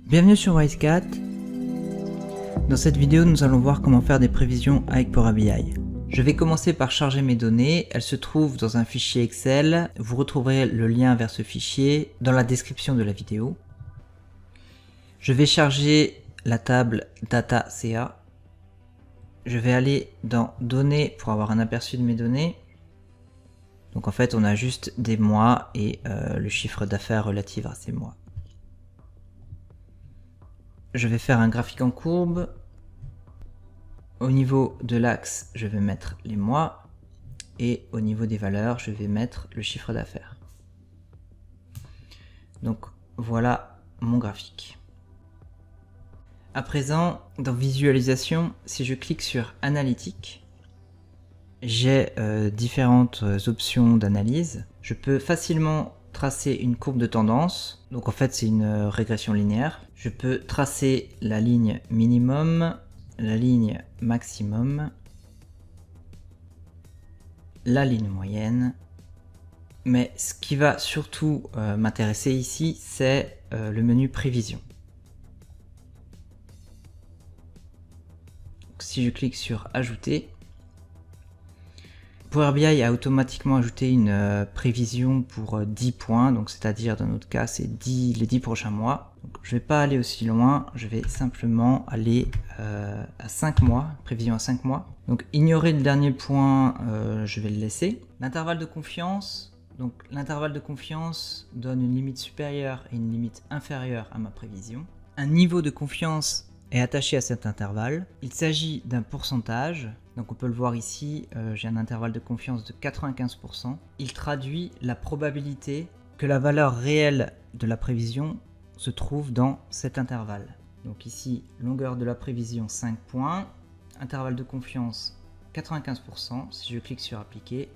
Bienvenue sur Wisecat. Dans cette vidéo, nous allons voir comment faire des prévisions avec Power BI. Je vais commencer par charger mes données. Elles se trouvent dans un fichier Excel. Vous retrouverez le lien vers ce fichier dans la description de la vidéo. Je vais charger la table Data.ca. Je vais aller dans Données pour avoir un aperçu de mes données. Donc en fait, on a juste des mois et le chiffre d'affaires relatif à ces mois. Je vais faire un graphique en courbe. Au niveau de l'axe, je vais mettre les mois et au niveau des valeurs, je vais mettre le chiffre d'affaires. Donc voilà mon graphique. À présent, dans visualisation, si je clique sur analytique, j'ai différentes options d'analyse. Je peux facilement tracer une courbe de tendance. Donc en fait, c'est une régression linéaire. Je peux tracer la ligne minimum, la ligne maximum, la ligne moyenne. Mais ce qui va surtout m'intéresser ici, c'est le menu prévision. Donc, si je clique sur ajouter, Power BI a automatiquement ajouté une prévision pour 10 points, donc c'est-à-dire dans notre cas c'est les 10 prochains mois. Donc, je ne vais pas aller aussi loin, je vais simplement aller à 5 mois, prévision à 5 mois. Donc ignorer le dernier point, je vais le laisser. L'intervalle de confiance, donc l'intervalle de confiance donne une limite supérieure et une limite inférieure à ma prévision. Un niveau de confiance est attaché à cet intervalle. Il s'agit d'un pourcentage. Donc on peut le voir ici, j'ai un intervalle de confiance de 95%. Il traduit la probabilité que la valeur réelle de la prévision se trouve dans cet intervalle. Donc ici, longueur de la prévision 5 points, intervalle de confiance 95%. Si je clique sur appliquer,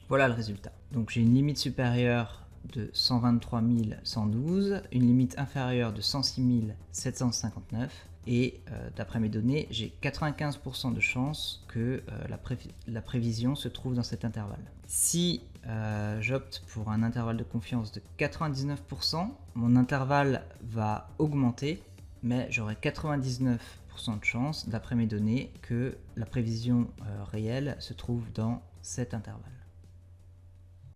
voilà le résultat. Donc j'ai une limite supérieure de 123 112, une limite inférieure de 106 759 et d'après mes données, j'ai 95% de chances que la prévision se trouve dans cet intervalle. Si j'opte pour un intervalle de confiance de 99%, mon intervalle va augmenter, mais j'aurai 99% de chances, d'après mes données, que la prévision réelle se trouve dans cet intervalle.